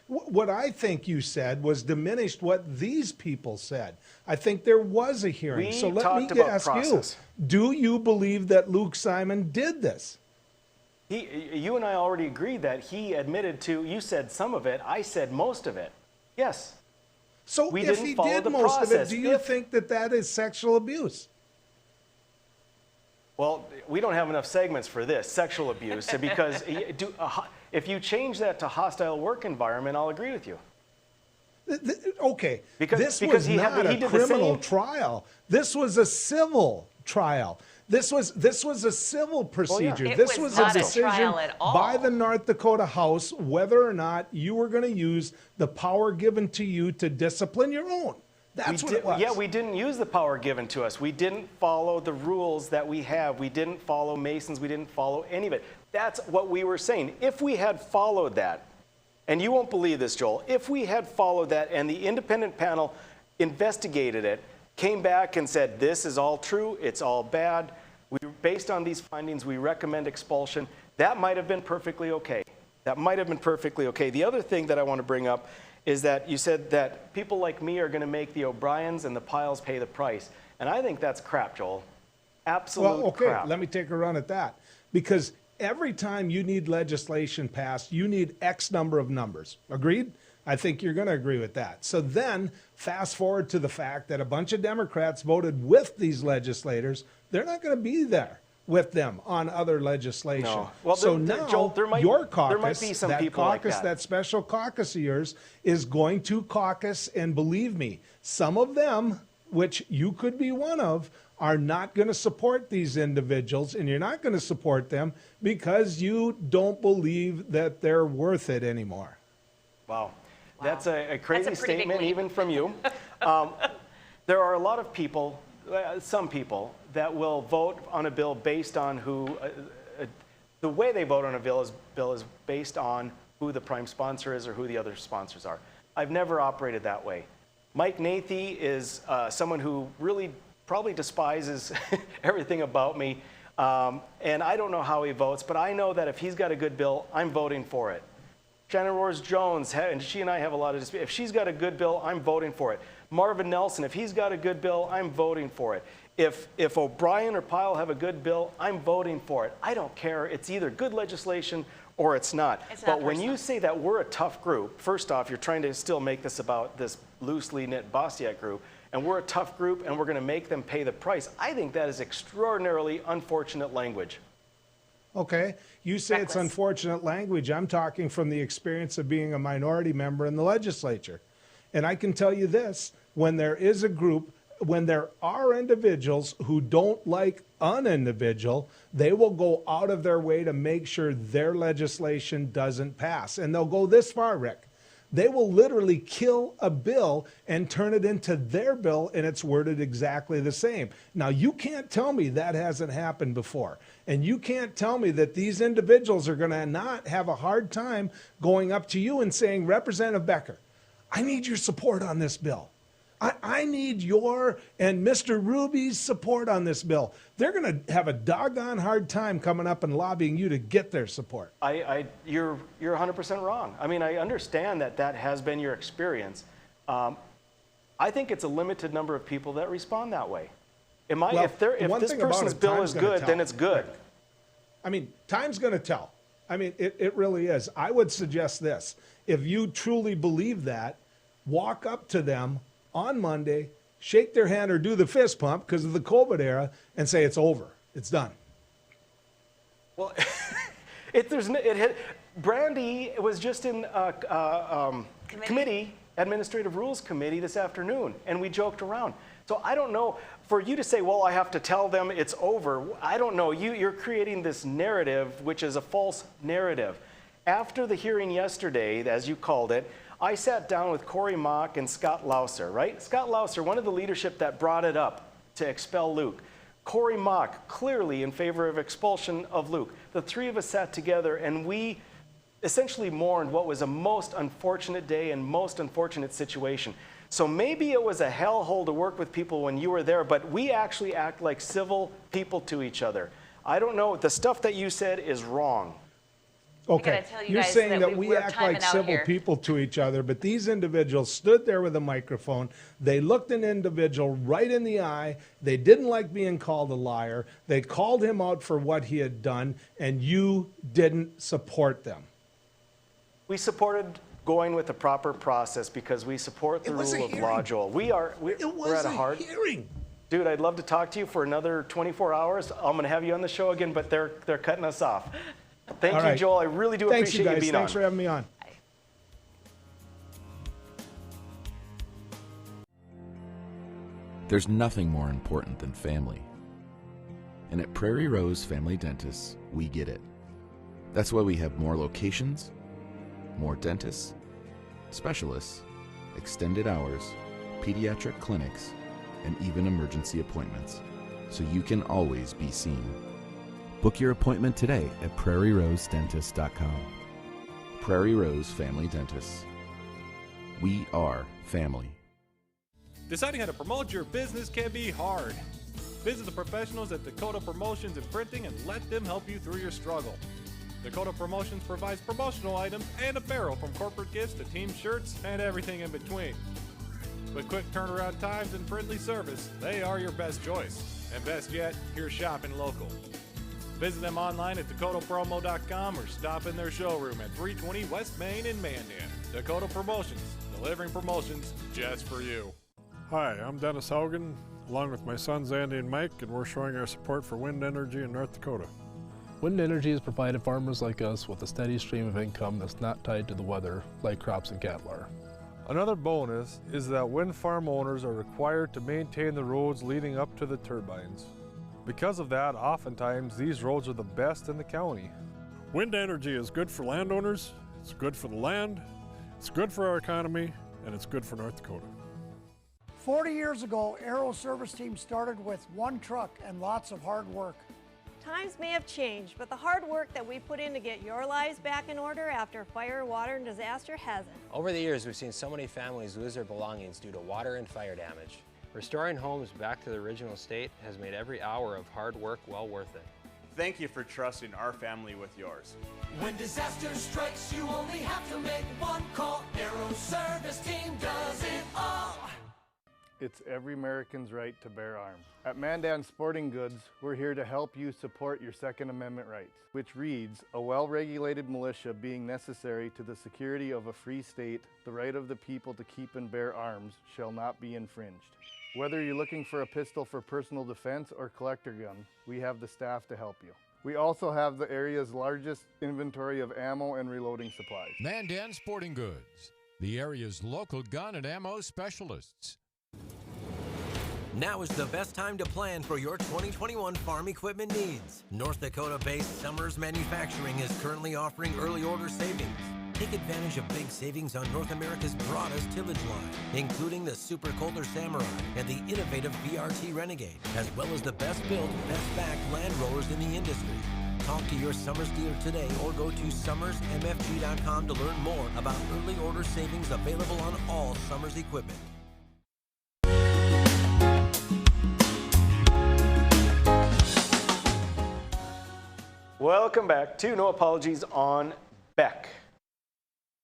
What I think you said was diminished what these people said. I think there was a hearing. We so let talked me about ask process. you, do you believe that Luke Simon did this? You and I already agreed that he admitted to, you said some of it, I said most of it. Yes. So we if didn't he follow did the most process. of it, do you think that that is sexual abuse? Well, we don't have enough segments for this, sexual abuse, because if you change that to hostile work environment, I'll agree with you. Okay, this because was he not he a did criminal the same. trial. This was a civil trial. This was a civil procedure. It This was a not a decision trial at all. by the North Dakota House whether or not you were going to use the power given to you to discipline your own. That's what it was. Yeah, we didn't use the power given to us. We didn't follow the rules that we have. We didn't follow Masons. We didn't follow any of it. That's what we were saying. If we had followed that, and you won't believe this, Joel, if we had followed that and the independent panel investigated it, came back and said, this is all true, it's all bad, based on these findings, we recommend expulsion, that might have been perfectly okay. That might have been perfectly okay. The other thing that I want to bring up is that you said that people like me are going to make the O'Briens and the Piles pay the price. And I think that's crap, Joel. Absolute crap. Let me take a run at that. Because every time you need legislation passed, you need X number of numbers. Agreed? I think you're going to agree with that. So then fast forward to the fact that a bunch of Democrats voted with these legislators. They're not going to be there with them on other legislation. No. Well, so now Joel, your caucus, there might be some people like that. That special caucus of yours is going to caucus, and believe me, some of them, which you could be one of, are not going to support these individuals, and you're not going to support them because you don't believe that they're worth it anymore. Wow. That's a crazy That's a pretty big statement, leap. even from you. There are a lot of people, some people, that will vote on a bill based on who, the way they vote on a bill is based on who the prime sponsor is or who the other sponsors are. I've never operated that way. Mike Nathy is someone who really probably despises everything about me, and I don't know how he votes, but I know that if he's got a good bill, I'm voting for it. Shannon Roars-Jones, and she and I have a lot of dispute. If she's got a good bill, I'm voting for it. Marvin Nelson, if he's got a good bill, I'm voting for it. If O'Brien or Pyle have a good bill, I'm voting for it. I don't care. It's either good legislation or it's not. But when you say that we're a tough group, first off, you're trying to still make this about this loosely knit Bosniak group, and we're a tough group and we're going to make them pay the price. I think that is extraordinarily unfortunate language. Okay, you say it's unfortunate language. I'm talking from the experience of being a minority member in the legislature. And I can tell you this, when there is a group, when there are individuals who don't like an individual, they will go out of their way to make sure their legislation doesn't pass. And they'll go this far, Rick. They will literally kill a bill and turn it into their bill, and it's worded exactly the same. Now, you can't tell me that hasn't happened before. And you can't tell me that these individuals are going to not have a hard time going up to you and saying, Representative Becker, I need your support on this bill. I need your and Mr. Ruby's support on this bill. They're going to have a doggone hard time coming up and lobbying you to get their support. You're 100% wrong. I mean, I understand that has been your experience. I think it's a limited number of people that respond that way. If this person's bill is good, then it's good. I mean, time's going to tell. I mean, it really is. I would suggest this. If you truly believe that, walk up to them on Monday, shake their hand or do the fist pump because of the COVID era and say it's over. It's done. Well, Brandy was just in committee, Administrative Rules Committee this afternoon, and we joked around. So I don't know, for you to say, well, I have to tell them it's over, I don't know. You're creating this narrative, which is a false narrative. After the hearing yesterday, as you called it, I sat down with Corey Mock and Scott Lauser, right? Scott Lauser, one of the leadership that brought it up to expel Luke. Corey Mock, clearly in favor of expulsion of Luke. The three of us sat together and we essentially mourned what was a most unfortunate day and most unfortunate situation. So maybe it was a hellhole to work with people when you were there, but we actually act like civil people to each other. I don't know, the stuff that you said is wrong. Okay, you're saying that we act like civil people to each other, but these individuals stood there with a microphone. They looked an individual right in the eye. They didn't like being called a liar. They called him out for what he had done, and you didn't support them. We supported going with the proper process because we support the rule of law, Joel. We're at a hard hearing. Dude, I'd love to talk to you for another 24 hours. I'm going to have you on the show again, but they're cutting us off. Thank you, Joel. I really do appreciate you being on. Thanks for having me on. There's nothing more important than family. And at Prairie Rose Family Dentists, we get it. That's why we have more locations, more dentists, specialists, extended hours, pediatric clinics, and even emergency appointments, so you can always be seen. Book your appointment today at prairierosedentist.com. Prairie Rose Family Dentists. We are family. Deciding how to promote your business can be hard. Visit the professionals at Dakota Promotions and Printing and let them help you through your struggle. Dakota Promotions provides promotional items and apparel from corporate gifts to team shirts and everything in between. With quick turnaround times and friendly service, they are your best choice. And best yet, you're shopping local. Visit them online at dakotapromo.com or stop in their showroom at 320 West Main in Mandan. Dakota Promotions, delivering promotions just for you. Hi, I'm Dennis Haugen, along with my sons Andy and Mike, and we're showing our support for wind energy in North Dakota. Wind energy has provided farmers like us with a steady stream of income that's not tied to the weather like crops and cattle are. Another bonus is that wind farm owners are required to maintain the roads leading up to the turbines. Because of that, oftentimes these roads are the best in the county. Wind energy is good for landowners, it's good for the land, it's good for our economy, and it's good for North Dakota. 40 years ago, Aero Service Team started with one truck and lots of hard work. Times may have changed, but the hard work that we put in to get your lives back in order after fire, water, and disaster hasn't. Over the years, we've seen so many families lose their belongings due to water and fire damage. Restoring homes back to the original state has made every hour of hard work well worth it. Thank you for trusting our family with yours. When disaster strikes, you only have to make one call. Aero Service Team does it all. It's every American's right to bear arms. At Mandan Sporting Goods, we're here to help you support your Second Amendment rights, which reads, a well-regulated militia being necessary to the security of a free state, the right of the people to keep and bear arms shall not be infringed. Whether you're looking for a pistol for personal defense or collector gun, we have the staff to help you. We also have the area's largest inventory of ammo and reloading supplies. Mandan Sporting Goods, the area's local gun and ammo specialists. Now is the best time to plan for your 2021 farm equipment needs. North Dakota-based Summers Manufacturing is currently offering early order savings. Take advantage of big savings on North America's broadest tillage line, including the Super Coulter Samurai and the innovative VRT Renegade, as well as the best built, best backed land rollers in the industry. Talk to your Summers dealer today or go to summersmfg.com to learn more about early order savings available on all Summers equipment. Welcome back to No Apologies on Beck.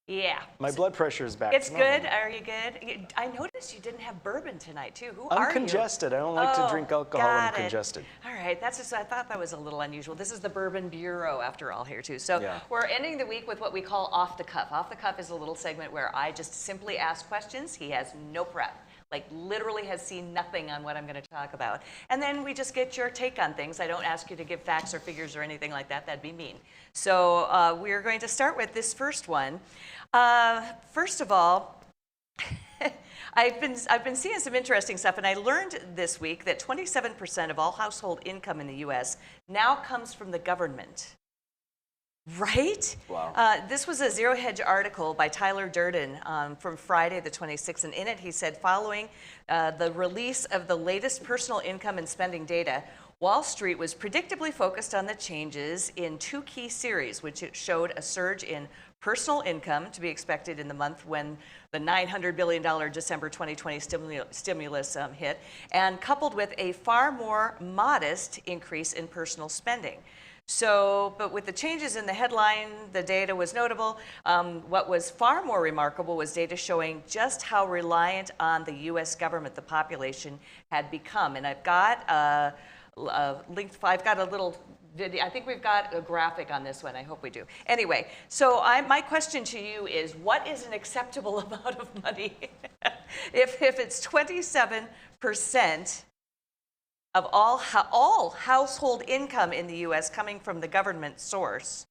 Yeah. My blood pressure is back. It's good. Are you good? I noticed you didn't have bourbon tonight, too. Who are you? I'm congested. I don't like to drink alcohol. I'm congested. All right. That's just, I thought that was a little unusual. This is the Bourbon Bureau, after all, here, too. So we're ending the week with what we call Off the Cuff. Off the Cuff is a little segment where I just simply ask questions. He has no prep. Like literally has seen nothing on what I'm going to talk about. And then we just get your take on things. I don't ask you to give facts or figures or anything like that. That'd be mean. So we're going to start with this first one. First of all, I've been seeing some interesting stuff, and I learned this week that 27% of all household income in the U.S. now comes from the government. Right? Wow. This was a Zero Hedge article by Tyler Durden from Friday the 26th, and in it he said, following the release of the latest personal income and spending data, Wall Street was predictably focused on the changes in two key series, which it showed a surge in personal income to be expected in the month when the $900 billion December 2020 stimulus hit, and coupled with a far more modest increase in personal spending. So, but with the changes in the headline, the data was notable. What was far more remarkable was data showing just how reliant on the U.S. government the population had become. And I've got a little video. I think we've got a graphic on this one. I hope we do. Anyway, so my question to you is, what is an acceptable amount of money? if it's 27% of all household income in the U.S. coming from the government source,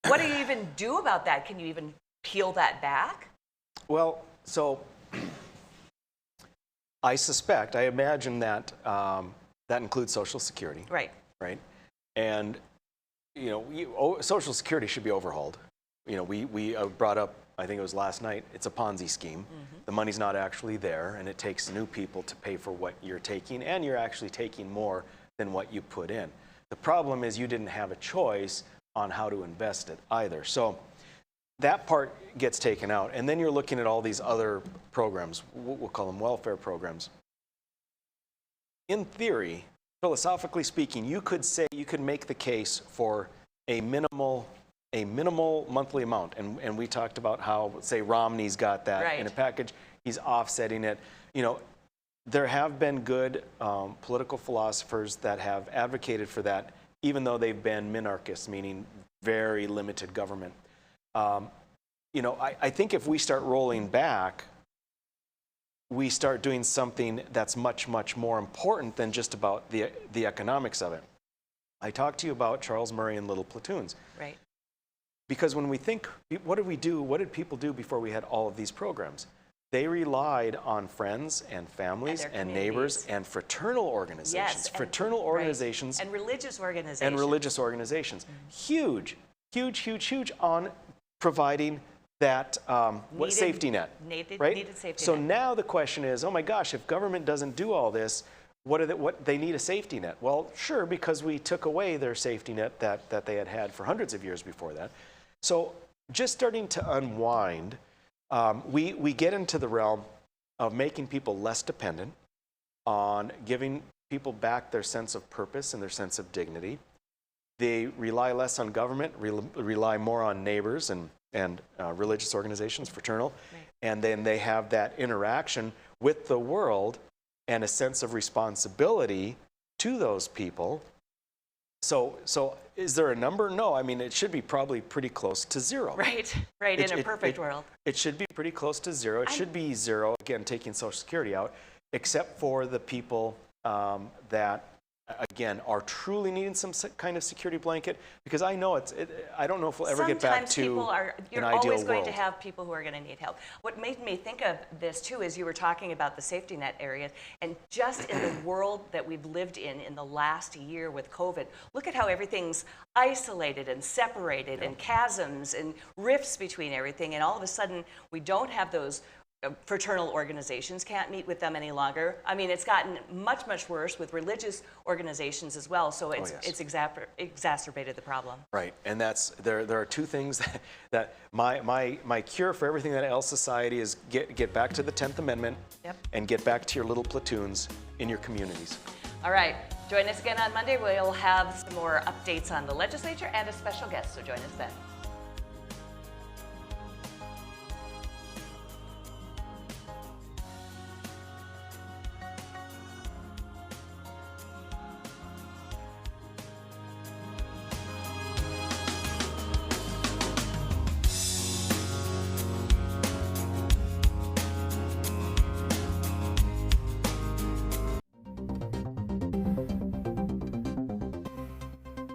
what do you even do about that? Can you even peel that back? Well, so I imagine that that includes Social Security. Right. Right. And, you know, Social Security should be overhauled. You know, we brought up, I think it was last night, it's a Ponzi scheme. Mm-hmm. The money's not actually there, and it takes new people to pay for what you're taking, and you're actually taking more than what you put in. The problem is you didn't have a choice on how to invest it either. So that part gets taken out, and then you're looking at all these other programs, we'll call them welfare programs. In theory, philosophically speaking, you could make the case for a minimal monthly amount, and we talked about how, say, Romney's got that in a package. He's offsetting it. You know, there have been good political philosophers that have advocated for that, even though they've been minarchists, meaning very limited government. You know, I think if we start rolling back, we start doing something that's much, much more important than just about the economics of it. I talked to you about Charles Murray and Little Platoons. Right. Because when we think, what did we do? What did people do before we had all of these programs? They relied on friends and families and neighbors and fraternal organizations. Yes, fraternal organizations. And religious organizations. And religious organizations. Huge, huge, huge, huge on providing that safety net. Needed safety so net. now the question is, oh my gosh, if government doesn't do all this, what they need a safety net? Well, sure, because we took away their safety net that they had for hundreds of years before that. So just starting to unwind, we get into the realm of making people less dependent, on giving people back their sense of purpose and their sense of dignity. They rely less on government, rely more on neighbors and religious organizations, fraternal, and then they have that interaction with the world and a sense of responsibility to those people. So is there a number? No, I mean, it should be probably pretty close to zero. Right, in a perfect world. It should be pretty close to zero. It should be zero, again, taking Social Security out, except for the people that, again, are truly needing some kind of security blanket, because I know I don't know if we'll ever get back to you're an ideal always going world. to have people who are going to need help. What made me think of this too is you were talking about the safety net area, and just in the world that we've lived in the last year with COVID, look at how everything's isolated and separated and chasms and rifts between everything, and all of a sudden we don't have those fraternal organizations, can't meet with them any longer. I mean, it's gotten much, much worse with religious organizations as well, so it's exacerbated the problem. Right, and there are two things that my cure for everything that ails society is get back to the 10th Amendment and get back to your little platoons in your communities. All right, join us again on Monday. We'll have some more updates on the legislature and a special guest, so join us then.